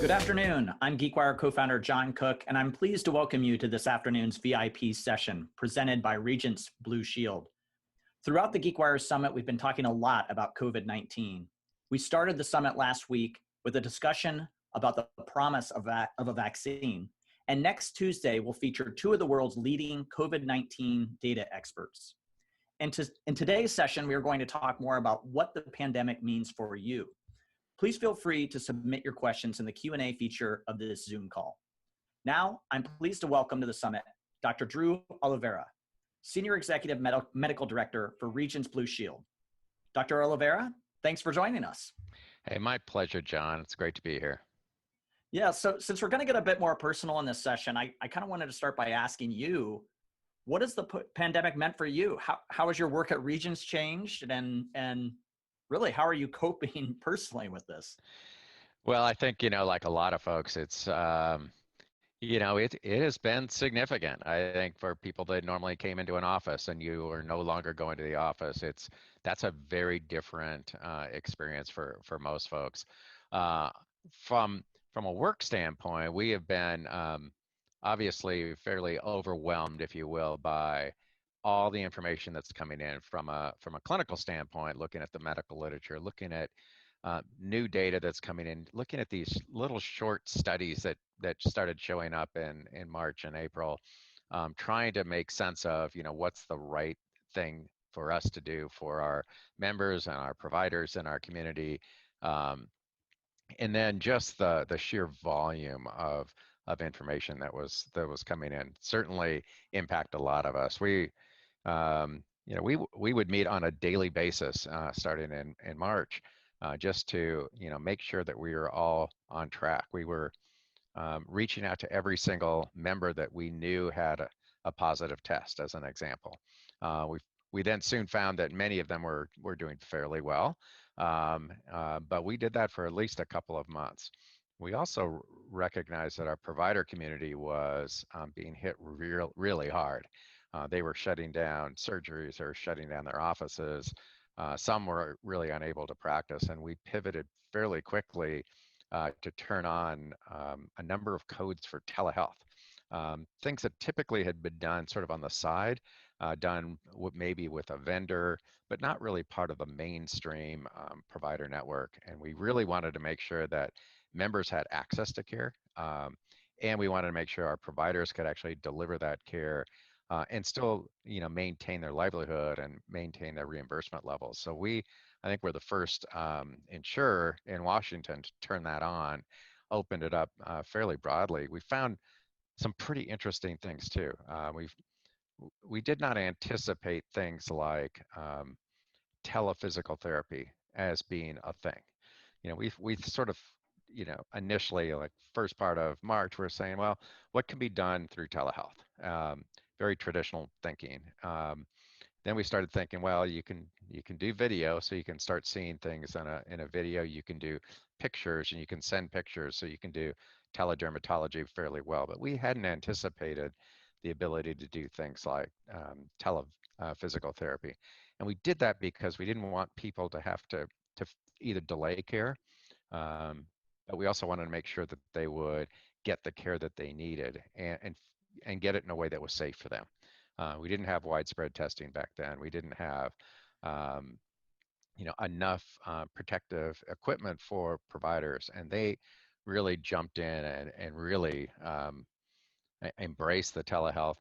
Good afternoon. I'm GeekWire co-founder John Cook, and I'm pleased to welcome you to this afternoon's VIP session presented by Regence Blue Shield. Throughout the GeekWire Summit, we've been talking a lot about COVID-19. We started the summit last week with a discussion about the promise of a vaccine, and next Tuesday we'll feature two of the world's leading COVID-19 data experts. And in today's session, we are going to talk more about what the pandemic means for you. Please feel free to submit your questions in the Q&A feature of this Zoom call. Now, I'm pleased to welcome to the summit Dr. Drew Oliveira, Senior Executive Medical Director for Regence Blue Shield. Dr. Oliveira, thanks for joining us. Hey, my pleasure, John. It's great to be here. Yeah, so since we're going to get a bit more personal in this session, I kind of wanted to start by asking you, what has the pandemic meant for you? How has your work at Regence changed? And really, how are you coping personally with this? Well, I think, like a lot of folks, it's, it has been significant. I think for people that normally came into an office and you are no longer going to the office, that's a very different experience for most folks. From a work standpoint, we have been obviously fairly overwhelmed, if you will, by all the information that's coming in from a clinical standpoint, looking at the medical literature, looking at new data that's coming in, looking at these little short studies that started showing up in March and April, trying to make sense of, what's the right thing for us to do for our members and our providers in our community. And then just the sheer volume of information that was coming in certainly impact a lot of us. We would meet on a daily basis starting in March just to make sure that we were all on track. We were reaching out to every single member that we knew had a positive test, as an example. We then soon found that many of them were doing fairly well, but we did that for at least a couple of months. We also recognized that our provider community was being hit really hard. They were shutting down surgeries or shutting down their offices. Some were really unable to practice, and we pivoted fairly quickly to turn on a number of codes for telehealth. Things that typically had been done sort of on the side, done maybe with a vendor, but not really part of the mainstream provider network. And we really wanted to make sure that members had access to care, and we wanted to make sure our providers could actually deliver that care and still, maintain their livelihood and maintain their reimbursement levels. So I think we're the first insurer in Washington to turn that on, opened it up fairly broadly. We found some pretty interesting things too. We did not anticipate things like telephysical therapy as being a thing. We sort of, initially, like first part of March, we're saying, well, what can be done through telehealth? Very traditional thinking. Then we started thinking, well, you can do video, so you can start seeing things in a video. You can do pictures, and you can send pictures, so you can do teledermatology fairly well. But we hadn't anticipated the ability to do things like telephysical therapy, and we did that because we didn't want people to have to either delay care, but we also wanted to make sure that they would get the care that they needed and get it in a way that was safe for them. We didn't have widespread testing back then. We didn't have enough protective equipment for providers, and they really jumped in and really embraced the telehealth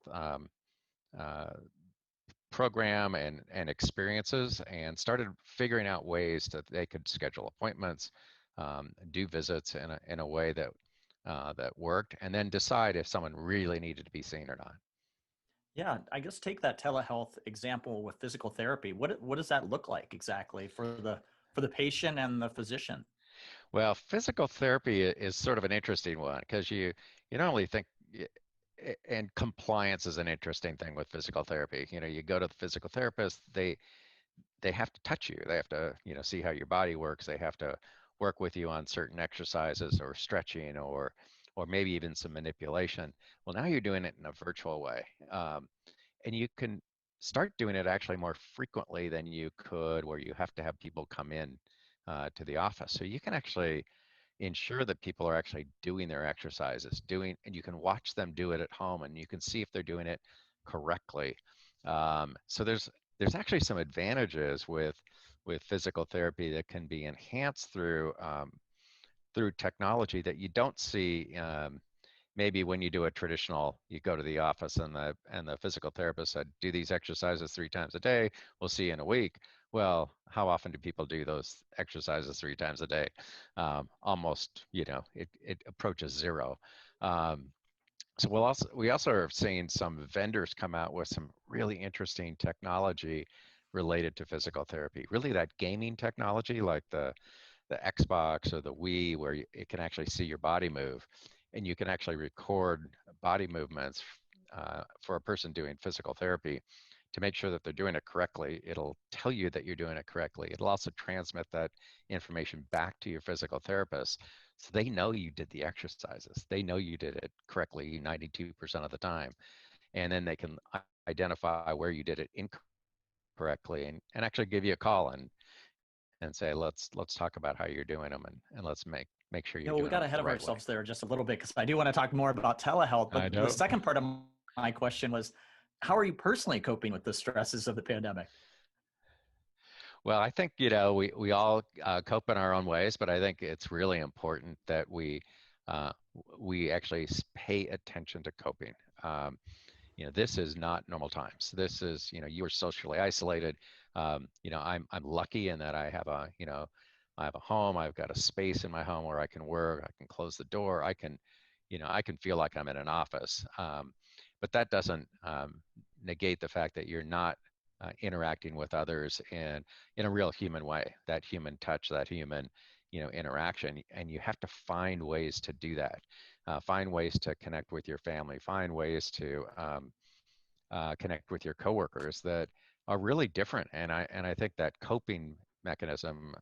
program and experiences, and started figuring out ways that they could schedule appointments, do visits in a way that worked, and then decide if someone really needed to be seen or not. Yeah, I guess take that telehealth example with physical therapy. What does that look like exactly for the patient and the physician? Well, physical therapy is sort of an interesting one because you not only think, and compliance is an interesting thing with physical therapy. You go to the physical therapist, they have to touch you. They have to, see how your body works. They have to work with you on certain exercises or stretching or maybe even some manipulation. Well, now you're doing it in a virtual way. And you can start doing it actually more frequently than you could where you have to have people come in to the office. So you can actually ensure that people are actually doing their exercises, and you can watch them do it at home, and you can see if they're doing it correctly. So there's actually some advantages with physical therapy that can be enhanced through technology that you don't see. Maybe when you do a traditional, you go to the office and the physical therapist said, do these exercises 3 times a day. We'll see you in a week. Well, how often do people do those exercises 3 times a day? Almost, it approaches zero. Um, so we also are seeing some vendors come out with some really interesting technology related to physical therapy. Really, that gaming technology, like the Xbox or the Wii, where it can actually see your body move, and you can actually record body movements for a person doing physical therapy to make sure that they're doing it correctly. It'll tell you that you're doing it correctly. It'll also transmit that information back to your physical therapist, so they know you did the exercises. They know you did it correctly 92% of the time, and then they can identify where you did it incorrectly and actually give you a call and say, let's talk about how you're doing them, and let's make sure you're Well, we doing got them ahead the of right way. ourselves there just a little bit because I do want to talk more about telehealth. I But the know. second part of my question was, how are you personally coping with the stresses of the pandemic? Well, I think, we all cope in our own ways, but I think it's really important that uh, we actually pay attention to coping. Um, this is not normal times. This is, you are socially isolated. I'm lucky in that I have a home. I've got a space in my home where I can work. I can close the door. I can feel like I'm in an office. But that doesn't negate the fact that you're not interacting with others in a real human way. That human touch, that human, interaction, and you have to find ways to do that. Find ways to connect with your family. Find ways to connect with your coworkers that are really different. And I think that coping mechanism,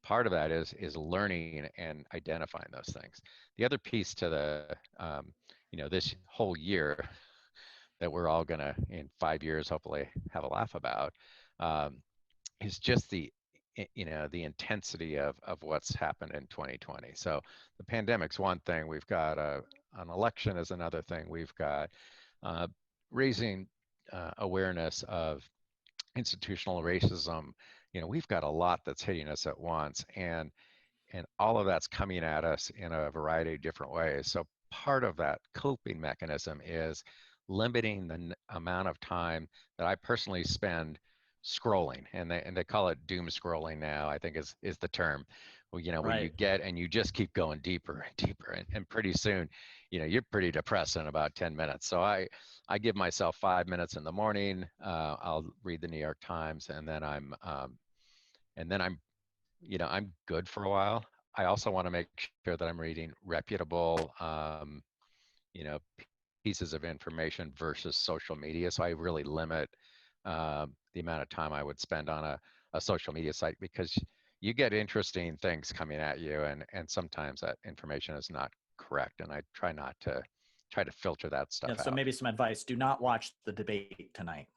part of that is learning and identifying those things. The other piece to this whole year that we're all gonna in 5 years hopefully have a laugh about, um, is just the intensity of what's happened in 2020. So the pandemic's one thing. We've got an election is another thing. We've got uh, raising awareness of institutional racism. We've got a lot that's hitting us at once, and all of that's coming at us in a variety of different ways. So part of that coping mechanism is limiting the amount of time that I personally spend scrolling, and they call it doom scrolling now, I think is the term. Well, where you Right. get and you just keep going deeper and deeper, and pretty soon, you're pretty depressed in about 10 minutes. So I give myself 5 minutes in the morning. I'll read the New York Times, and then I'm I'm good for a while. I also want to make sure that I'm reading reputable, you know, pieces of information versus social media. So I really limit the amount of time I would spend on a social media site, because you get interesting things coming at you, and sometimes that information is not correct. And I try to filter that Yeah. stuff So out. maybe some advice: do not watch the debate tonight.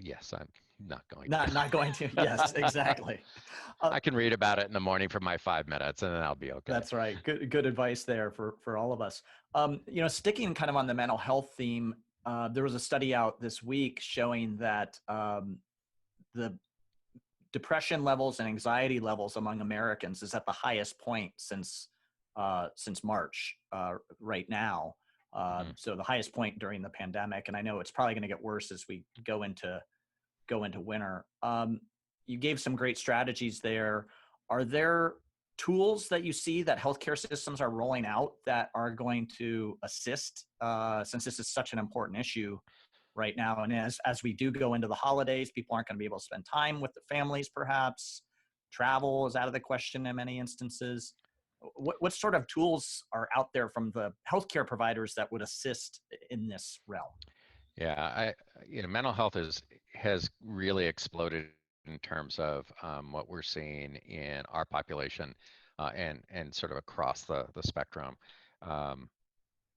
Yes, I'm not going Not going to. Yes, to. exactly. Uh, I can read about it in the morning for my 5 minutes, and then I'll be okay. that's right. Good advice there for all of us. Sticking kind of on the mental health theme, there was a study out this week showing that the depression levels and anxiety levels among Americans is at the highest point since March right now. Hmm. So the highest point during the pandemic, and I know it's probably going to get worse as we go into winter. You gave some great strategies there. Are there tools that you see that healthcare systems are rolling out that are going to assist, since this is such an important issue right now? And as we do go into the holidays, people aren't going to be able to spend time with their families, perhaps. Travel is out of the question in many instances. What sort of tools are out there from the healthcare providers that would assist in this realm? Yeah, mental health has really exploded in terms of what we're seeing in our population, and sort of across the spectrum. Um,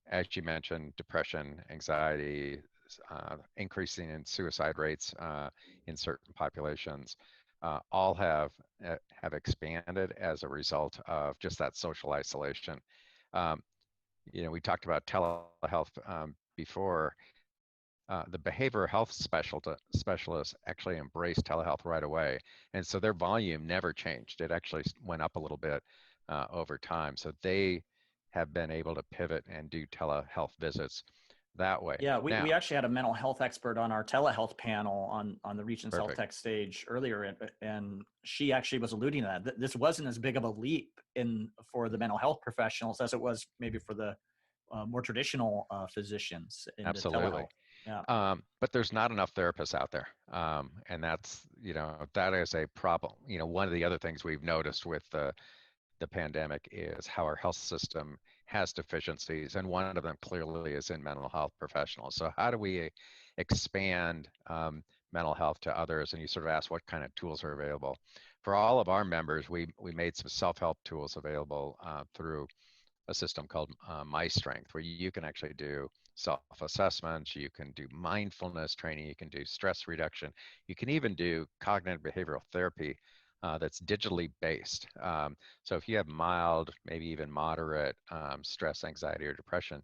as you mentioned, depression, anxiety, increasing in suicide rates in certain populations. all have expanded as a result of just that social isolation. Um, we talked about telehealth before. The behavioral health specialists actually embraced telehealth right away, and so their volume never changed. It actually went up a little bit over time. So they have been able to pivot and do telehealth visits that way. Yeah, we Now, actually had a mental health expert on our telehealth panel on the Regence Health perfect. Tech stage earlier, and she actually was alluding to that. This wasn't as big of a leap for the mental health professionals as it was maybe for the more traditional physicians into Absolutely. telehealth. Yeah. But there's not enough therapists out there. And that's, that is a problem. One of the other things we've noticed with the pandemic is how our health system has deficiencies, and one of them clearly is in mental health professionals. So how do we expand mental health to others? And you sort of ask what kind of tools are available. For all of our members, we made some self-help tools available through a system called My Strength, where you can actually do self-assessments, you can do mindfulness training, you can do stress reduction, you can even do cognitive behavioral therapy that's digitally based. So if you have mild, maybe even moderate stress, anxiety, or depression,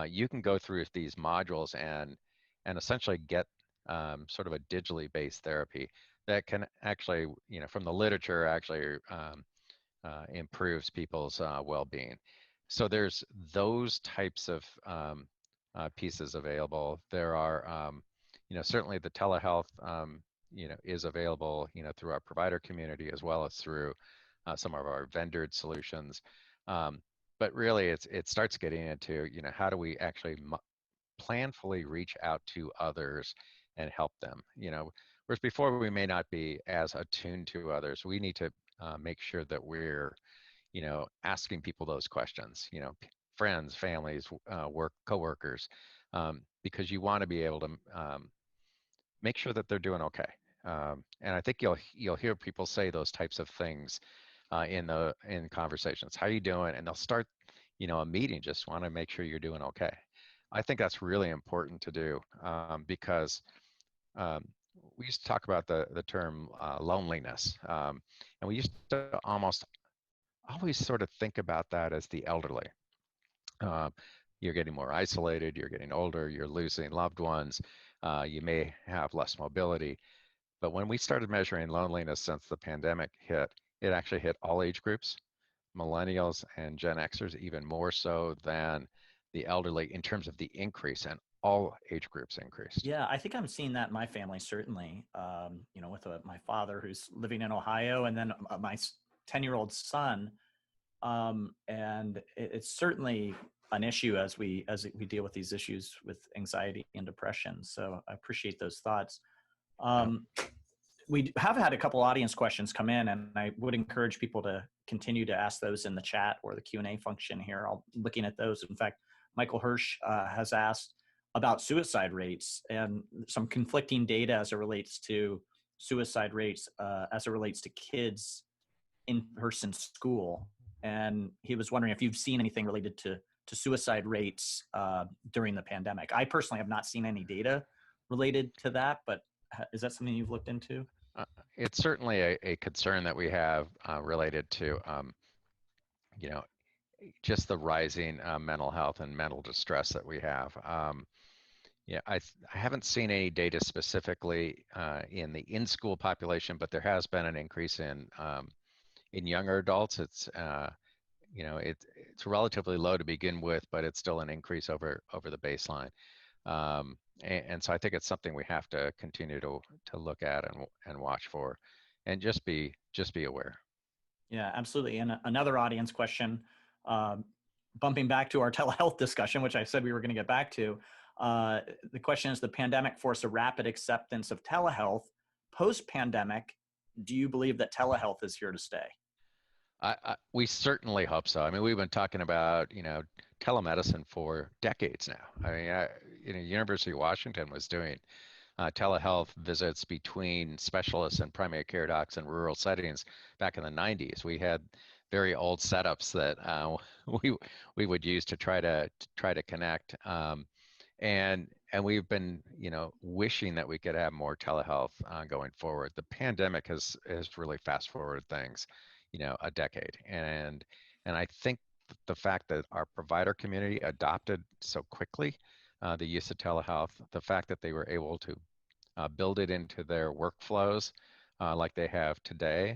you can go through these modules and essentially get sort of a digitally based therapy that can actually, from the literature, actually improves people's well-being. So there's those types of pieces available. There are, certainly the telehealth, is available, through our provider community as well as through some of our vendored solutions. But really, it starts getting into, how do we actually planfully reach out to others and help them? Whereas before we may not be as attuned to others, we need to make sure that we're asking people those questions, friends, families, coworkers, because you want to be able to make sure that they're doing okay. And I think you'll hear people say those types of things in conversations. How are you doing? And they'll start, a meeting, just want to make sure you're doing okay. I think that's really important to do because um, we used to talk about the term loneliness, and we used to always sort of think about that as the elderly. Uh, you're getting more isolated, you're getting older, you're losing loved ones, you may have less mobility. But when we started measuring loneliness since the pandemic hit, it actually hit all age groups, millennials and Gen Xers even more so than the elderly in terms of the increase, and all age groups increased. Yeah, I think I'm seeing that in my family, certainly, with my father who's living in Ohio, and then my 10-year-old son. And it's certainly an issue as we deal with these issues with anxiety and depression. So I appreciate those thoughts. Yeah. We have had a couple audience questions come in, and I would encourage people to continue to ask those in the chat or the Q&A function here. I'll looking at those. In fact, Michael Hirsch has asked about suicide rates and some conflicting data as it relates to suicide rates as it relates to kids in-person school. And he was wondering if you've seen anything related to suicide rates during the pandemic. I personally have not seen any data related to that, but is that something you've looked into? It's certainly a concern that we have related to, you know, just the rising mental health and mental distress that we have. Yeah, I haven't seen any data specifically in the in-school population, but there has been an increase in younger adults. It's relatively low to begin with, but it's still an increase over the baseline. And so I think it's something we have to continue to look at and watch for, and just be aware. Yeah, absolutely. And another audience question, bumping back to our telehealth discussion, which I said we were going to get back to. The question is, the pandemic forced a rapid acceptance of telehealth. Post-pandemic, do you believe that telehealth is here to stay? We certainly hope so. I mean, we've been talking about, telemedicine for decades now. I mean, University of Washington was doing telehealth visits between specialists and primary care docs in rural settings back in the 90s. We had very old setups that we would use to try to connect. And and we've been, wishing that we could have more telehealth going forward. The pandemic has really fast forwarded things, a decade. And I think the fact that our provider community adopted so quickly the use of telehealth, the fact that they were able to build it into their workflows like they have today,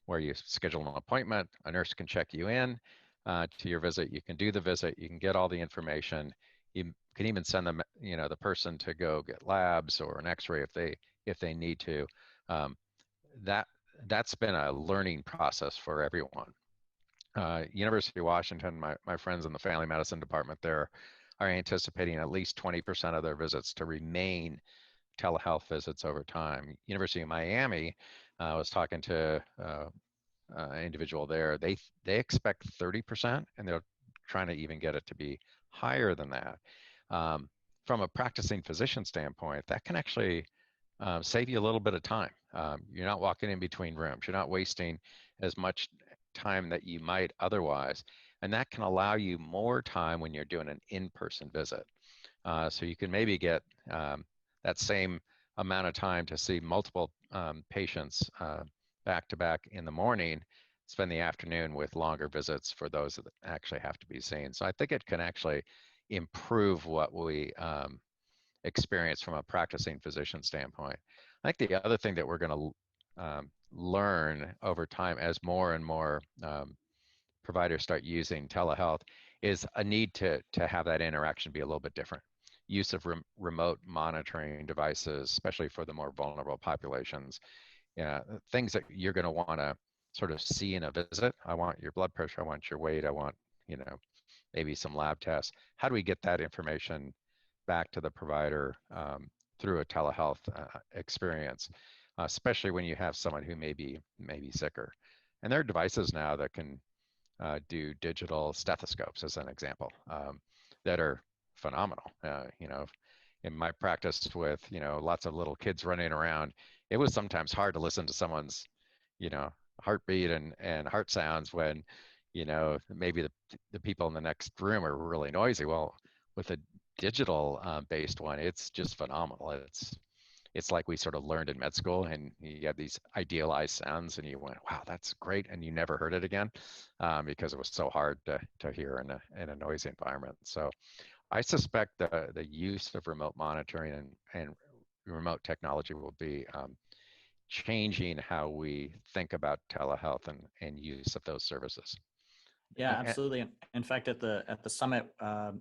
where you schedule an appointment, a nurse can check you in to your visit, you can do the visit, you can get all the information, you can even send them, the person to go get labs or an x-ray if they need to. Um, that's been a learning process for everyone. University of Washington, my friends in the family medicine department there are anticipating at least 20% of their visits to remain telehealth visits over time. University of Miami, I was talking to an individual there, they expect 30%, and they're trying to even get it to be higher than that. From a practicing physician standpoint, that can actually save you a little bit of time. You're not walking in between rooms. You're not wasting as much time that you might otherwise. And that can allow you more time when you're doing an in-person visit. So you can maybe get that same amount of time to see multiple patients back to back in the morning, spend the afternoon with longer visits for those that actually have to be seen. So I think it can actually improve what we experience from a practicing physician standpoint. I think the other thing that we're going to learn over time as more and more providers start using telehealth is a need to have that interaction be a little bit different. Use of remote monitoring devices, especially for the more vulnerable populations. Things that you're going to want to sort of see in a visit. I want your blood pressure, I want your weight, I want, maybe some lab tests. How do we get that information back to the provider through a telehealth experience, especially when you have someone who may be sicker? And there are devices now that can do digital stethoscopes, as an example, that are phenomenal. In my practice with lots of little kids running around, it was sometimes hard to listen to someone's heartbeat and heart sounds when maybe the people in the next room are really noisy. Well, with a digital based one, it's just phenomenal. It's like we sort of learned in med school, and you have these idealized sounds and you went, wow, that's great, and you never heard it again because it was so hard to hear in a noisy environment. So I suspect the use of remote monitoring and remote technology will be changing how we think about telehealth and use of those services. Yeah, absolutely. In fact, at the summit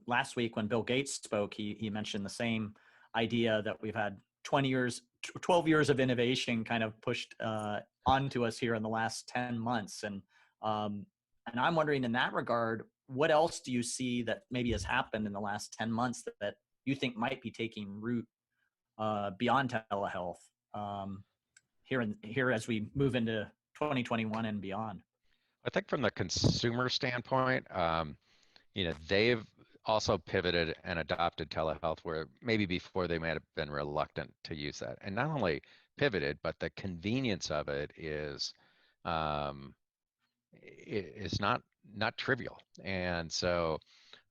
last week, when Bill Gates spoke, he mentioned the same idea that we've had 12 years of innovation kind of pushed onto us here in the last 10 months. And I'm wondering, in that regard, what else do you see that maybe has happened in the last 10 months that you think might be taking root beyond telehealth here as we move into 2021 and beyond? I think from the consumer standpoint, they've also pivoted and adopted telehealth where maybe before they might have been reluctant to use that. And not only pivoted, but the convenience of it is not trivial. And so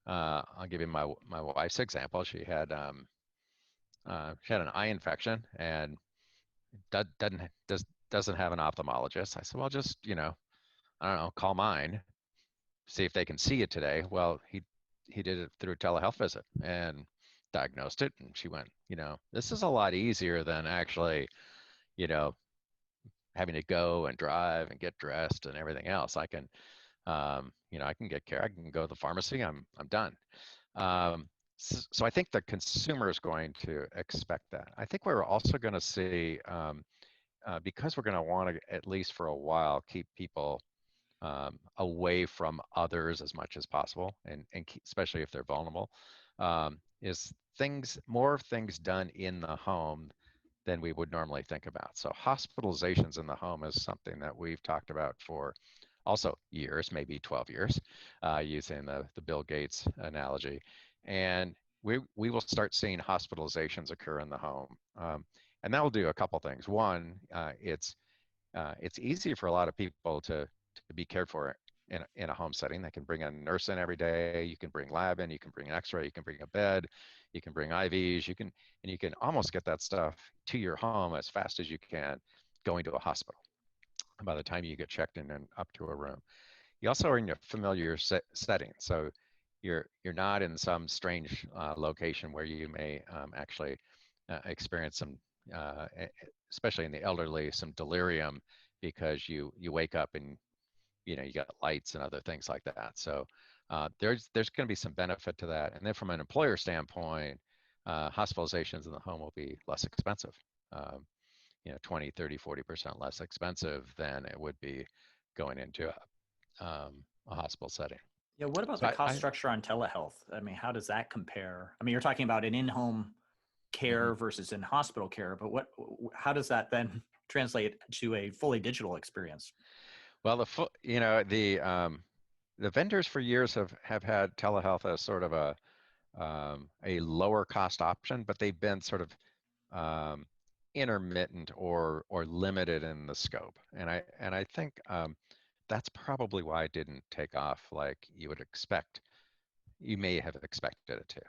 I'll give you my wife's example. She had an eye infection and doesn't have an ophthalmologist. I said, well, just I don't know, call mine, see if they can see it today. Well, he did it through a telehealth visit and diagnosed it, and she went, this is a lot easier than actually, having to go and drive and get dressed and everything else. I can, I can get care. I can go to the pharmacy. I'm done. So I think the consumer is going to expect that. I think we're also going to see, because we're going to want to, at least for a while, keep people away from others as much as possible, and especially if they're vulnerable, is more things done in the home than we would normally think about. So hospitalizations in the home is something that we've talked about for also years, maybe 12 years, using the Bill Gates analogy. And we will start seeing hospitalizations occur in the home. And that will do a couple things. One, it's easy for a lot of people to be cared for in a home setting. They can bring a nurse in every day. You can bring lab in. You can bring an X-ray. You can bring a bed. You can bring IVs. You can almost get that stuff to your home as fast as you can going to a hospital by the time you get checked in and up to a room. You also are in your familiar setting, so you're not in some strange location where you may actually experience some, especially in the elderly, some delirium because you wake up and you got lights and other things like that. So there's going to be some benefit to that. And then from an employer standpoint, hospitalizations in the home will be less expensive. 20, 30, 40% less expensive than it would be going into a hospital setting. Yeah, what about So the cost structure on telehealth? I mean, how does that compare? I mean, you're talking about an in-home care versus in hospital care, but how does that then translate to a fully digital experience? Well, the vendors for years have had telehealth as sort of a lower cost option, but they've been sort of intermittent or limited in the scope. And I think that's probably why it didn't take off like you may have expected it to.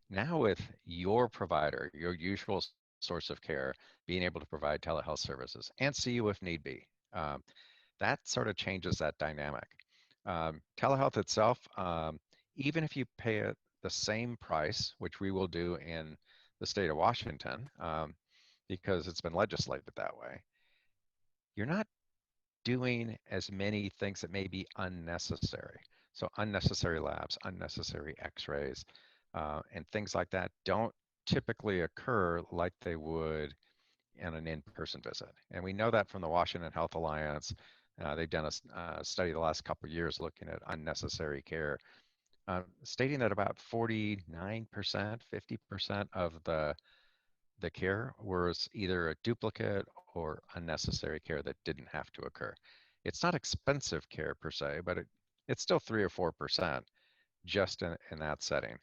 Now with your provider, your usual source of care, being able to provide telehealth services and see you if need be, that sort of changes that dynamic. Telehealth itself, even if you pay it the same price, which we will do in the state of Washington, because it's been legislated that way, you're not doing as many things that may be unnecessary. So unnecessary labs, unnecessary x-rays, and things like that don't typically occur like they would in an in-person visit. And we know that from the Washington Health Alliance. They've done a study the last couple of years looking at unnecessary care, stating that about 49%, 50% of the care was either a duplicate or unnecessary care that didn't have to occur. It's not expensive care per se, but it's still 3 or 4% just in that setting.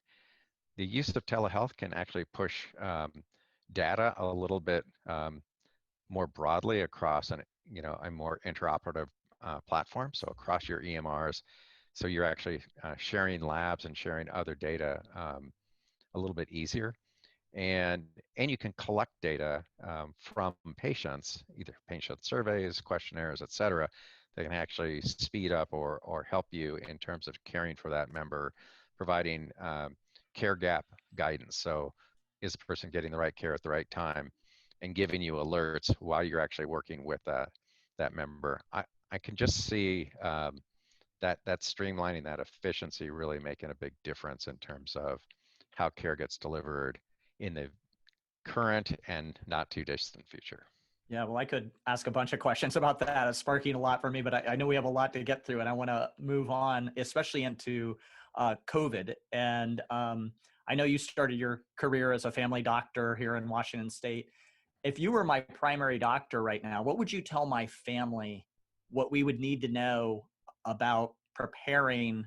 The use of telehealth can actually push data a little bit more broadly across a more interoperative platform, so across your EMRs. So you're actually sharing labs and sharing other data a little bit easier. And you can collect data from patients, either patient surveys, questionnaires, et cetera, that can actually speed up or help you in terms of caring for that member, providing care gap guidance. So is the person getting the right care at the right time, and giving you alerts while you're actually working with that member. I can just see that streamlining, that efficiency really making a big difference in terms of how care gets delivered in the current and not too distant future. Yeah, well, I could ask a bunch of questions about that. It's sparking a lot for me, but I know we have a lot to get through, and I want to move on, especially into COVID. And I know you started your career as a family doctor here in Washington State. If you were my primary doctor right now, what would you tell my family what we would need to know about preparing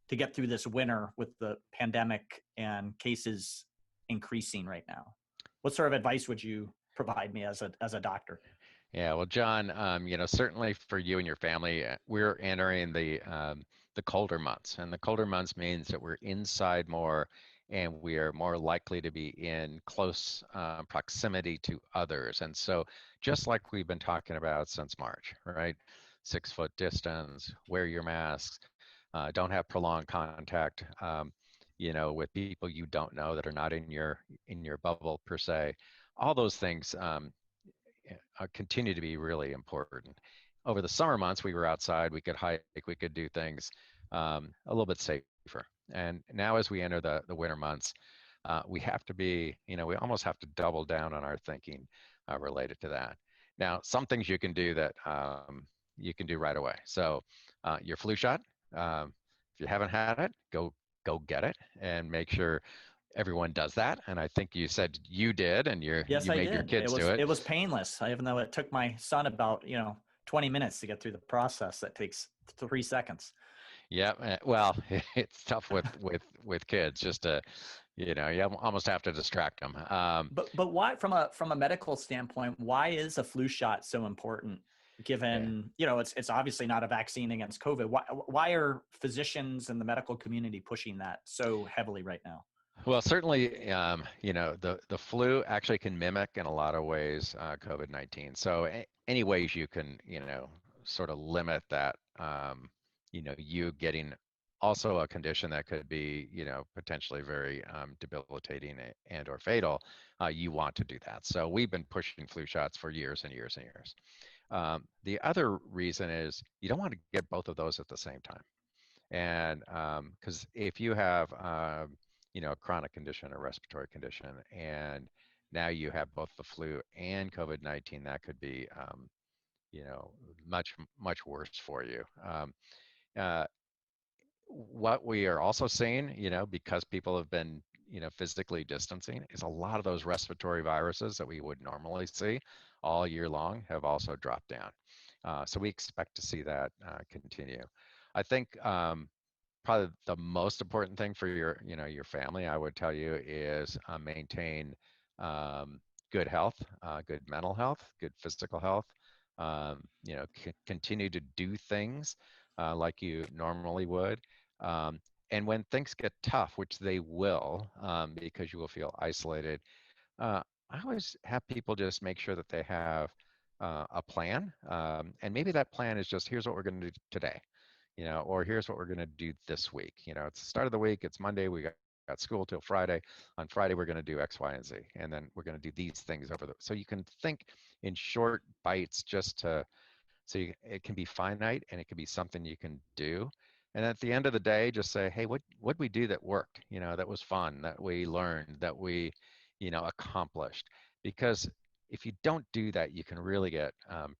to get through this winter with the pandemic and cases increasing right now? What sort of advice would you provide me as a doctor? Yeah, well, John, certainly for you and your family, we're entering the colder months, and the colder months means that we're inside more, and we are more likely to be in close proximity to others. And so, just like we've been talking about since March, right? 6-foot distance, wear your masks, don't have prolonged contact, with people you don't know that are not in your bubble per se. All those things continue to be really important. Over the summer months, we were outside, we could hike, we could do things a little bit safer. And now as we enter the winter months, we have to be, we almost have to double down on our thinking related to that. Now, some things you can do that you can do right away. So your flu shot, if you haven't had it, go get it and make sure everyone does that. And I think you said you did, and Yes, you I made your did. kids do it. It was painless, even though it took my son about 20 minutes to get through the process. That takes 3 seconds. Yeah, well, it's tough with kids. Just to, you almost have to distract them. But why, from a medical standpoint, why is a flu shot so important? given, it's obviously not a vaccine against COVID. Why are physicians and the medical community pushing that so heavily right now? Well, certainly, the flu actually can mimic in a lot of ways COVID-19. So any ways you can, sort of limit that, you getting also a condition that could be, potentially very debilitating and or fatal, you want to do that. So we've been pushing flu shots for years and years and years. The other reason is you don't want to get both of those at the same time. And because if you have, a chronic condition or respiratory condition, and now you have both the flu and COVID-19, that could be, much, much worse for you. Uh, what we are also seeing, because people have been, physically distancing, is a lot of those respiratory viruses that we would normally see all year long have also dropped down. So we expect to see that continue. I think probably the most important thing for your family, I would tell you, is maintain good health, good mental health, good physical health. Continue to do things like you normally would. And when things get tough, which they will, because you will feel isolated, I always have people just make sure that they have a plan. And maybe that plan is just, here's what we're going to do today, or here's what we're going to do this week. It's the start of the week. It's Monday. We got school till Friday. On Friday, we're going to do X, Y, and Z. And then we're going to do these things so you can think in short bites it can be finite and it can be something you can do. And at the end of the day, just say, hey, what did we do that worked? That was fun, that we learned, that we, accomplished. Because if you don't do that, you can really get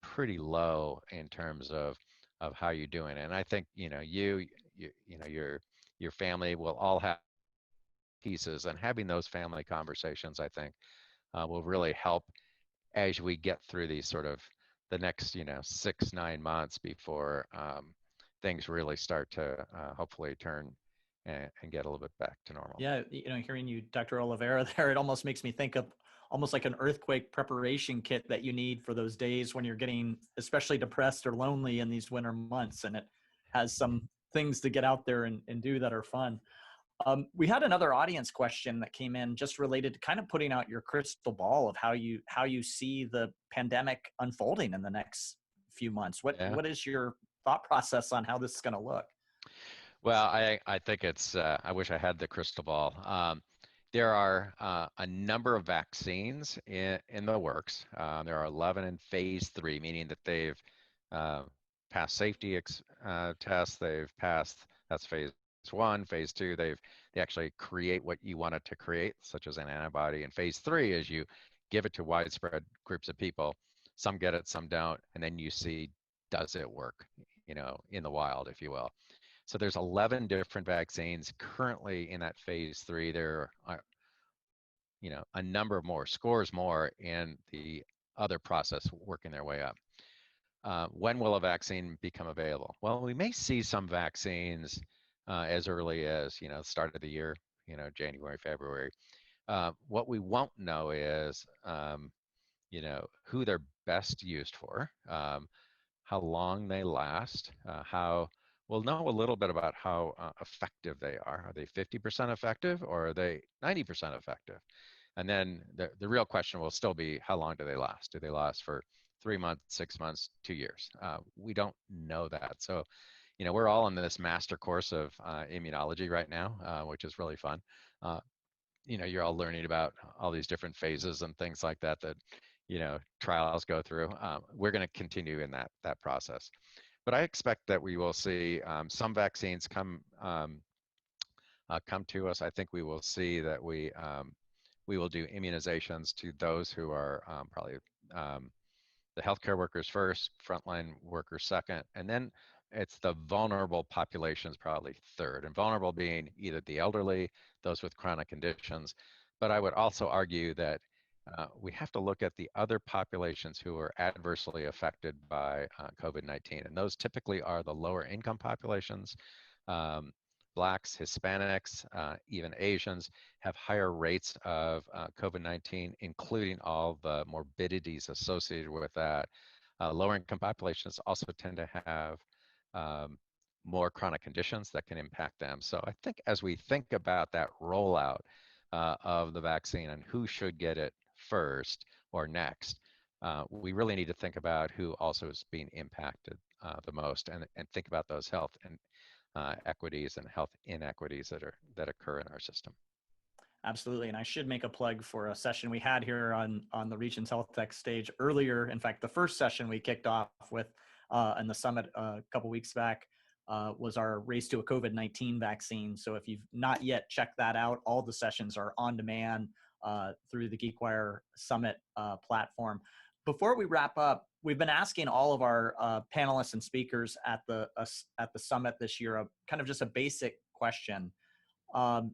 pretty low in terms of how you're doing. And I think, your family will all have pieces, and having those family conversations, I think, will really help as we get through these sort of the next, 6-9 months before things really start to hopefully turn and get a little bit back to normal. Yeah, hearing you, Dr. Oliveira, there, it almost makes me think of almost like an earthquake preparation kit that you need for those days when you're getting especially depressed or lonely in these winter months. And it has some things to get out there and do that are fun. We had another audience question that came in just related to kind of putting out your crystal ball of how you see the pandemic unfolding in the next few months. What is your thought process on how this is going to look? Well, I think it's, I wish I had the crystal ball. There are a number of vaccines in the works. There are 11 in phase 3, meaning that they've passed safety tests. They've passed, that's phase 1. Phase 2, they actually create what you want it to create, such as an antibody. And phase 3 is you give it to widespread groups of people. Some get it, some don't, and then you see, does it work, in the wild, if you will. So there's 11 different vaccines currently in that phase 3. There are, a number of more, scores more in the other process working their way up. When will a vaccine become available? Well, we may see some vaccines as early as, start of the year, January, February. What we won't know is, who they're best used for, how long they last, we'll know a little bit about how effective they are. Are they 50% effective, or are they 90% effective? And then the real question will still be, how long do they last? Do they last for 3 months, 6 months, 2 years? We don't know that. So, we're all in this master course of immunology right now, which is really fun. You're all learning about all these different phases and things like that, trials go through. We're going to continue in that process. But I expect that we will see some vaccines come to us. I think we will see that we will do immunizations to those who are probably the healthcare workers first, frontline workers second, and then it's the vulnerable populations probably third. And vulnerable being either the elderly, those with chronic conditions. But I would also argue that we have to look at the other populations who are adversely affected by COVID-19. And those typically are the lower income populations. Blacks, Hispanics, even Asians have higher rates of COVID-19, including all the morbidities associated with that. Lower income populations also tend to have more chronic conditions that can impact them. So I think as we think about that rollout of the vaccine and who should get it first or next, we really need to think about who also is being impacted the most, and think about those health and equities and health inequities that occur in our system. Absolutely. And I should make a plug for a session we had here on the Regence Health Tech stage earlier. In fact, the first session we kicked off with in the summit a couple weeks back was our race to a COVID-19 vaccine. So if you've not yet checked that out, all the sessions are on demand through the GeekWire Summit platform. Before we wrap up, we've been asking all of our panelists and speakers at the summit this year kind of just a basic question,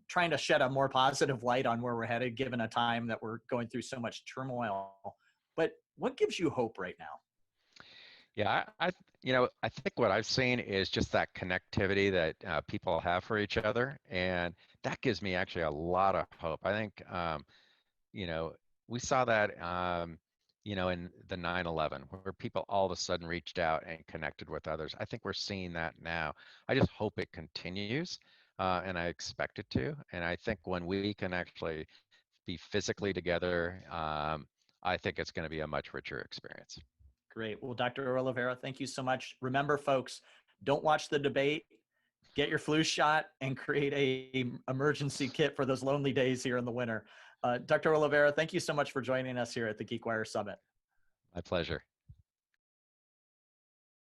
trying to shed a more positive light on where we're headed, given a time that we're going through so much turmoil. But what gives you hope right now? Yeah, I think what I've seen is just that connectivity that people have for each other, and that gives me actually a lot of hope. I think, you know, we saw that, in the 9/11, where people all of a sudden reached out and connected with others. I think we're seeing that now. I just hope it continues, and I expect it to. And I think when we can actually be physically together, I think it's going to be a much richer experience. Great. Well, Dr. Oliveira, thank you so much. Remember, folks, don't watch the debate. Get your flu shot and create a emergency kit for those lonely days here in the winter. Dr. Oliveira, thank you so much for joining us here at the GeekWire Summit. My pleasure.